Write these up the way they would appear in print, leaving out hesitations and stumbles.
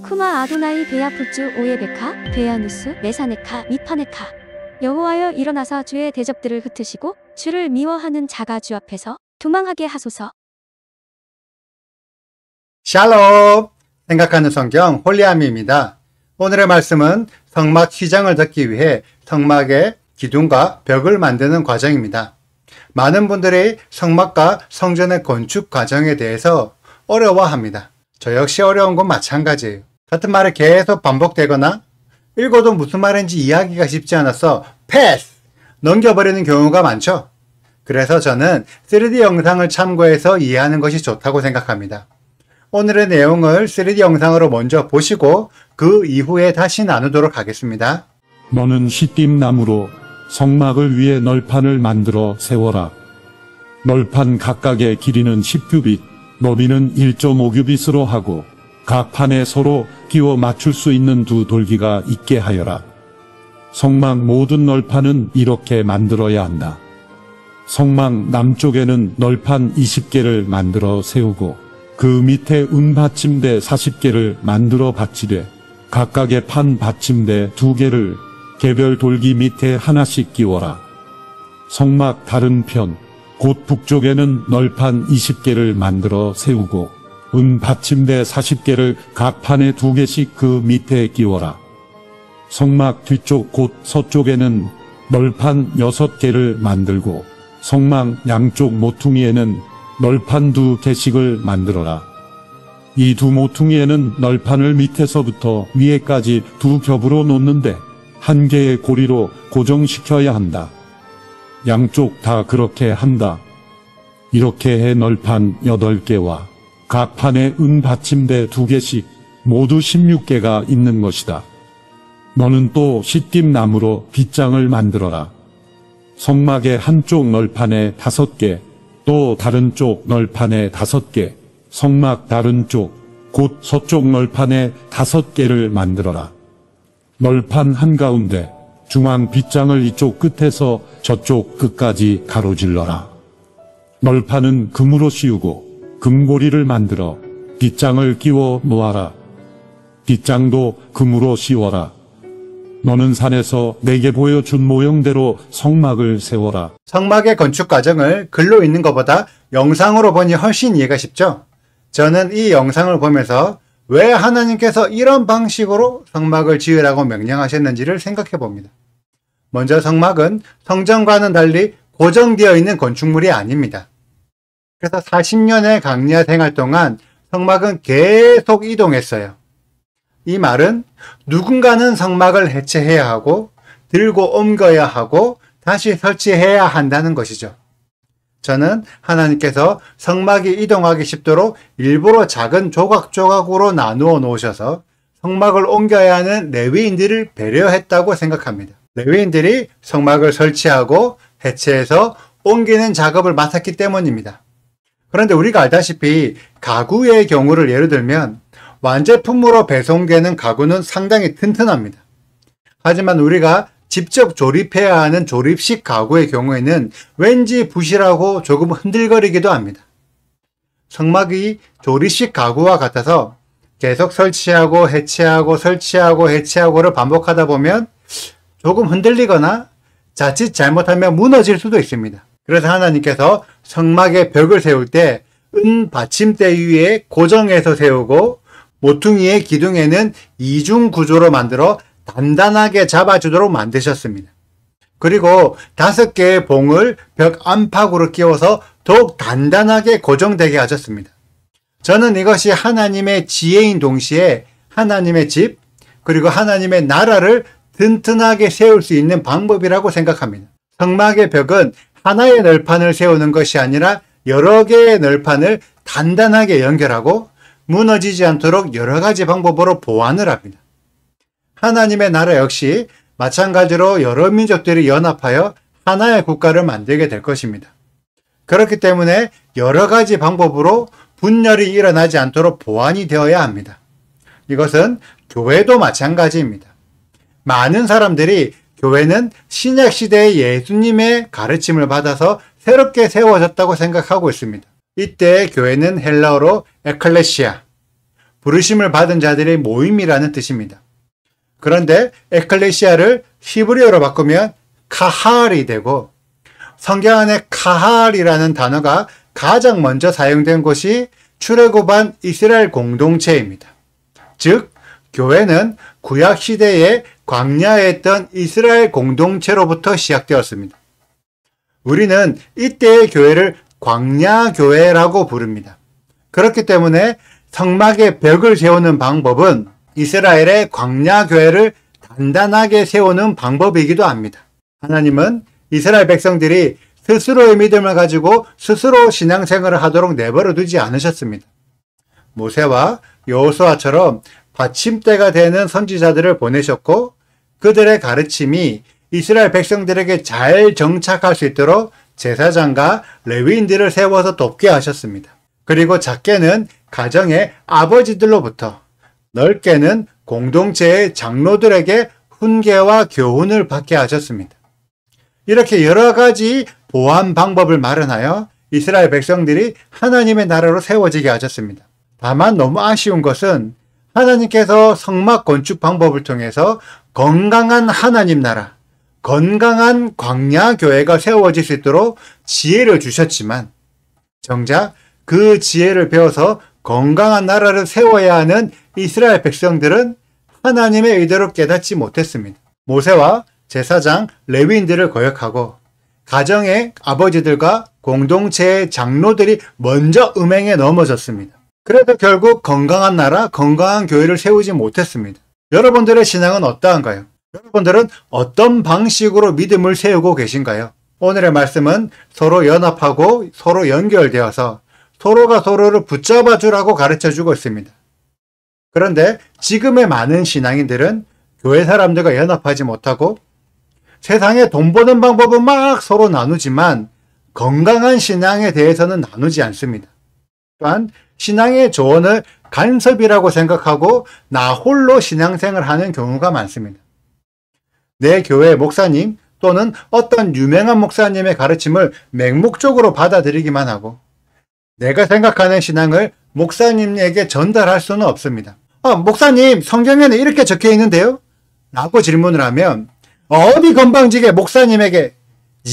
쿠마 아도나이 베야푸츠 오예베카 베야누스 메사네카 미파네카. 여호와여 일어나사 주의 대적들을 흩으시고 주를 미워하는 자가 주 앞에서 도망하게 하소서. 샬롬! 생각하는 성경 홀리아미입니다. 오늘의 말씀은 성막 휘장을 덮기 위해 성막의 기둥과 벽을 만드는 과정입니다. 많은 분들이 성막과 성전의 건축 과정에 대해서 어려워합니다. 저 역시 어려운 건 마찬가지예요. 같은 말이 계속 반복되거나 읽어도 무슨 말인지 이해하기가 쉽지 않아서 패스! 넘겨버리는 경우가 많죠. 그래서 저는 3D 영상을 참고해서 이해하는 것이 좋다고 생각합니다. 오늘의 내용을 3D 영상으로 먼저 보시고 그 이후에 다시 나누도록 하겠습니다. 너는 시띠임 나무로 성막을 위해 널판을 만들어 세워라. 널판 각각의 길이는 10규빗, 너비는 1.5규빗으로 하고 각 판에 서로 끼워 맞출 수 있는 두 돌기가 있게 하여라. 성막 모든 널판은 이렇게 만들어야 한다. 성막 남쪽에는 널판 20개를 만들어 세우고 그 밑에 은받침대 40개를 만들어 받치되 각각의 판 받침대 2개를 개별 돌기 밑에 하나씩 끼워라. 성막 다른 편, 곧 북쪽에는 널판 20개를 만들어 세우고 은받침대 40개를 각 판에 2개씩 그 밑에 끼워라. 성막 뒤쪽 곧 서쪽에는 널판 6개를 만들고 성막 양쪽 모퉁이에는 널판 2개씩을 만들어라. 이 두 모퉁이에는 널판을 밑에서부터 위에까지 2겹으로 놓는데 1개의 고리로 고정시켜야 한다. 양쪽 다 그렇게 한다. 이렇게 해 널판 8개와 각 판에 은받침대 2개씩 모두 16개가 있는 것이다. 너는 또 시띠임 나무로 빗장을 만들어라. 성막의 한쪽 널판에 5개, 또 다른 쪽 널판에 5개, 성막 다른 쪽, 곧 서쪽 널판에 5개를 만들어라. 널판 한가운데 중앙 빗장을 이쪽 끝에서 저쪽 끝까지 가로질러라. 널판은 금으로 씌우고 금고리를 만들어 빗장을 끼워 놓아라. 빗장도 금으로 씌워라. 너는 산에서 내게 보여준 모형대로 성막을 세워라. 성막의 건축 과정을 글로 읽는 것보다 영상으로 보니 훨씬 이해가 쉽죠? 저는 이 영상을 보면서 왜 하나님께서 이런 방식으로 성막을 지으라고 명령하셨는지를 생각해 봅니다. 먼저 성막은 성전과는 달리 고정되어 있는 건축물이 아닙니다. 그래서 40년의 강리아 생활 동안 성막은 계속 이동했어요. 이 말은 누군가는 성막을 해체해야 하고 들고 옮겨야 하고 다시 설치해야 한다는 것이죠. 저는 하나님께서 성막이 이동하기 쉽도록 일부러 작은 조각조각으로 나누어 놓으셔서 성막을 옮겨야 하는 레위인들을 배려했다고 생각합니다. 레위인들이 성막을 설치하고 해체해서 옮기는 작업을 맡았기 때문입니다. 그런데 우리가 알다시피 가구의 경우를 예를 들면 완제품으로 배송되는 가구는 상당히 튼튼합니다. 하지만 우리가 직접 조립해야 하는 조립식 가구의 경우에는 왠지 부실하고 조금 흔들거리기도 합니다. 성막이 조립식 가구와 같아서 계속 설치하고 해체하고 설치하고 해체하고를 반복하다 보면 조금 흔들리거나 자칫 잘못하면 무너질 수도 있습니다. 그래서 하나님께서 성막의 벽을 세울 때 은 받침대 위에 고정해서 세우고 모퉁이의 기둥에는 이중 구조로 만들어 단단하게 잡아주도록 만드셨습니다. 그리고 5개의 봉을 벽 안팎으로 끼워서 더욱 단단하게 고정되게 하셨습니다. 저는 이것이 하나님의 지혜인 동시에 하나님의 집 그리고 하나님의 나라를 튼튼하게 세울 수 있는 방법이라고 생각합니다. 성막의 벽은 하나의 널판을 세우는 것이 아니라 여러 개의 널판을 단단하게 연결하고 무너지지 않도록 여러 가지 방법으로 보완을 합니다. 하나님의 나라 역시 마찬가지로 여러 민족들이 연합하여 하나의 국가를 만들게 될 것입니다. 그렇기 때문에 여러 가지 방법으로 분열이 일어나지 않도록 보완이 되어야 합니다. 이것은 교회도 마찬가지입니다. 많은 사람들이 교회는 신약시대의 예수님의 가르침을 받아서 새롭게 세워졌다고 생각하고 있습니다. 이때 교회는 헬라어로 에클레시아, 부르심을 받은 자들의 모임이라는 뜻입니다. 그런데 에클레시아를 히브리어로 바꾸면 카할이 되고, 성경 안에 카할이라는 단어가 가장 먼저 사용된 곳이 출애굽한 이스라엘 공동체입니다. 즉, 교회는 구약 시대에 광야에 있던 이스라엘 공동체로부터 시작되었습니다. 우리는 이때의 교회를 광야교회라고 부릅니다. 그렇기 때문에 성막에 벽을 세우는 방법은 이스라엘의 광야교회를 단단하게 세우는 방법이기도 합니다. 하나님은 이스라엘 백성들이 스스로의 믿음을 가지고 스스로 신앙생활을 하도록 내버려 두지 않으셨습니다. 모세와 여호수아처럼 받침대가 되는 선지자들을 보내셨고, 그들의 가르침이 이스라엘 백성들에게 잘 정착할 수 있도록 제사장과 레위인들을 세워서 돕게 하셨습니다. 그리고 작게는 가정의 아버지들로부터, 넓게는 공동체의 장로들에게 훈계와 교훈을 받게 하셨습니다. 이렇게 여러 가지 보완 방법을 마련하여 이스라엘 백성들이 하나님의 나라로 세워지게 하셨습니다. 다만 너무 아쉬운 것은 하나님께서 성막 건축 방법을 통해서 건강한 하나님 나라, 건강한 광야 교회가 세워질 수 있도록 지혜를 주셨지만, 정작 그 지혜를 배워서 건강한 나라를 세워야 하는 이스라엘 백성들은 하나님의 의도를 깨닫지 못했습니다. 모세와 제사장, 레위인들을 거역하고 가정의 아버지들과 공동체의 장로들이 먼저 음행에 넘어졌습니다. 그래서 결국 건강한 나라, 건강한 교회를 세우지 못했습니다. 여러분들의 신앙은 어떠한가요? 여러분들은 어떤 방식으로 믿음을 세우고 계신가요? 오늘의 말씀은 서로 연합하고 서로 연결되어서 서로가 서로를 붙잡아 주라고 가르쳐 주고 있습니다. 그런데 지금의 많은 신앙인들은 교회 사람들과 연합하지 못하고 세상에 돈 버는 방법은 막 서로 나누지만 건강한 신앙에 대해서는 나누지 않습니다. 또한 신앙의 조언을 간섭이라고 생각하고 나 홀로 신앙생활을 하는 경우가 많습니다. 내 교회 목사님 또는 어떤 유명한 목사님의 가르침을 맹목적으로 받아들이기만 하고 내가 생각하는 신앙을 목사님에게 전달할 수는 없습니다. 목사님, 성경에는 이렇게 적혀 있는데요? 라고 질문을 하면 어디 건방지게 목사님에게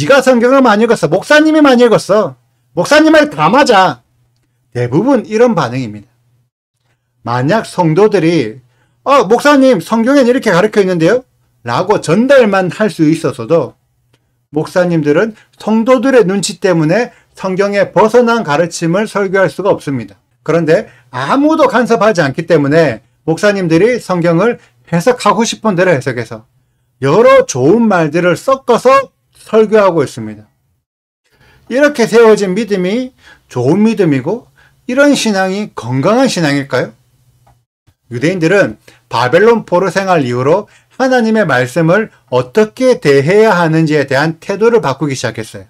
네가 성경을 많이 읽었어. 목사님이 많이 읽었어. 목사님 말 다 맞아. 대부분 이런 반응입니다. 만약 성도들이 목사님 성경에는 이렇게 가르쳐 있는데요? 라고 전달만 할 수 있었어도 목사님들은 성도들의 눈치 때문에 성경에 벗어난 가르침을 설교할 수가 없습니다. 그런데 아무도 간섭하지 않기 때문에 목사님들이 성경을 해석하고 싶은 대로 해석해서 여러 좋은 말들을 섞어서 설교하고 있습니다. 이렇게 세워진 믿음이 좋은 믿음이고 이런 신앙이 건강한 신앙일까요? 유대인들은 바벨론 포로 생활 이후로 하나님의 말씀을 어떻게 대해야 하는지에 대한 태도를 바꾸기 시작했어요.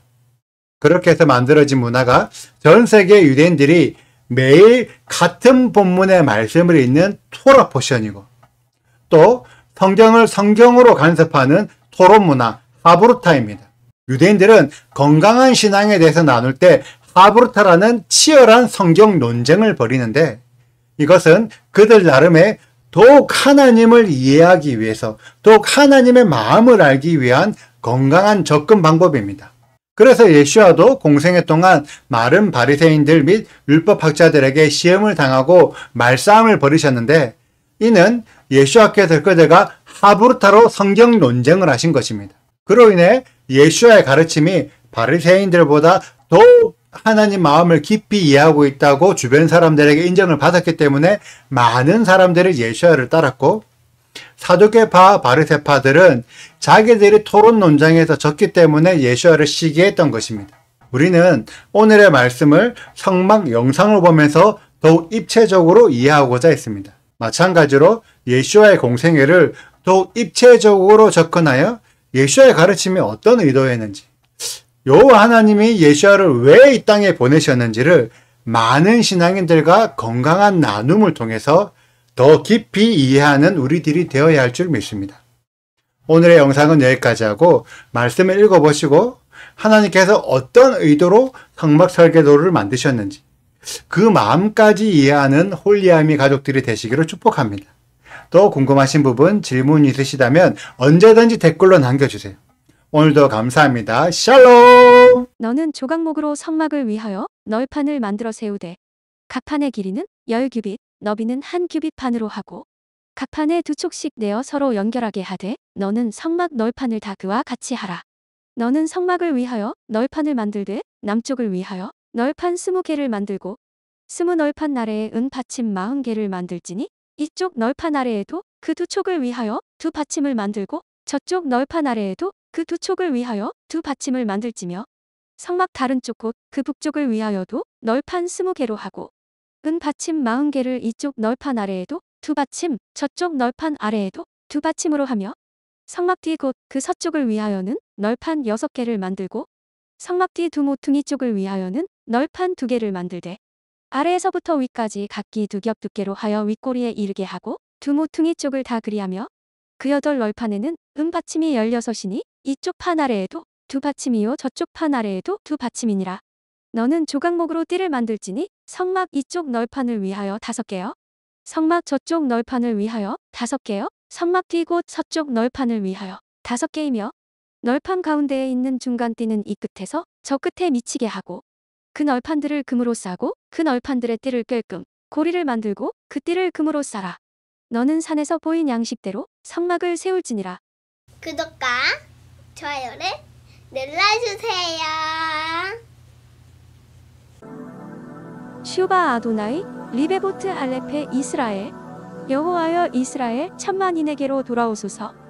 그렇게 해서 만들어진 문화가 전 세계 유대인들이 매일 같은 본문의 말씀을 읽는 토라 포션이고 또 성경을 성경으로 간섭하는 토론 문화 하브루타입니다. 유대인들은 건강한 신앙에 대해서 나눌 때 하브루타라는 치열한 성경 논쟁을 벌이는데 이것은 그들 나름의 더욱 하나님을 이해하기 위해서 더욱 하나님의 마음을 알기 위한 건강한 접근 방법입니다. 그래서 예수와도 공생애 동안 마른 바리새인들 및 율법학자들에게 시험을 당하고 말싸움을 벌이셨는데 이는 예수와께서 그들과 하브루타로 성경 논쟁을 하신 것입니다. 그로 인해 예수와의 가르침이 바리새인들보다 더욱 하나님 마음을 깊이 이해하고 있다고 주변 사람들에게 인정을 받았기 때문에 많은 사람들이 예수와를 따랐고 사두개파 바리새파들은 자기들이 토론 논쟁에서 졌기 때문에 예수와를 시기했던 것입니다. 우리는 오늘의 말씀을 성막 영상을 보면서 더욱 입체적으로 이해하고자 했습니다. 마찬가지로 예수와의 공생애를 더욱 입체적으로 접근하여 예수와의 가르침이 어떤 의도였는지 여호와 하나님이 예수와를 왜 이 땅에 보내셨는지를 많은 신앙인들과 건강한 나눔을 통해서 더 깊이 이해하는 우리들이 되어야 할 줄 믿습니다. 오늘의 영상은 여기까지 하고 말씀을 읽어보시고 하나님께서 어떤 의도로 성막 설계도를 만드셨는지 그 마음까지 이해하는 홀리아미 가족들이 되시기를 축복합니다. 또 궁금하신 부분, 질문 있으시다면 언제든지 댓글로 남겨주세요. 오늘도 감사합니다. 샬롬! 너는 조각목으로 성막을 위하여 널판을 만들어 세우되 각 판의 길이는 10규빗, 너비는 1규빗 판으로 하고 각 판에 2촉씩 내어 서로 연결하게 하되 너는 성막 널판을 다 그와 같이 하라. 너는 성막을 위하여 널판을 만들되 남쪽을 위하여 널판 20개를 만들고 20널판 아래에 은 받침 40개를 만들지니 이쪽 널판 아래에도 그 2촉을 위하여 2 받침을 만들고 저쪽 널판 아래에도 그 2촉을 위하여 2 받침을 만들지며 성막 다른 쪽 곧 그 북쪽을 위하여도 널판 20개로 하고 은 받침 40개를 이쪽 널판 아래에도 2 받침, 저쪽 널판 아래에도 2 받침으로 하며 성막 뒤 곧 그 서쪽을 위하여는 널판 6개를 만들고 성막 뒤 두 모퉁이 쪽을 위하여는 널판 2개를 만들되 아래에서부터 위까지 각기 2겹 두께로 하여 윗꼬리에 이르게 하고 두 모퉁이 쪽을 다 그리하며 그 8널판에는 받침이 16이니 이쪽 판 아래에도 2 받침이요 저쪽 판 아래에도 2 받침이니라. 너는 조각목으로 띠를 만들지니 성막 이쪽 널판을 위하여 5개요. 성막 저쪽 널판을 위하여 5개요. 성막 뒤 곧 서쪽 널판을 위하여 5개이며 널판 가운데에 있는 중간 띠는 이 끝에서 저 끝에 미치게 하고 그 널판들을 금으로 싸고 그 널판들의 띠를 꿰금 고리를 만들고 그 띠를 금으로 싸라. 너는 산에서 보인 양식대로 성막을 세울지니라. 구독과 좋아요를 눌러주세요. 슈바 아도나이 리베보트 알레페 이스라엘 여호와여 이스라엘 천만인에게로 돌아오소서.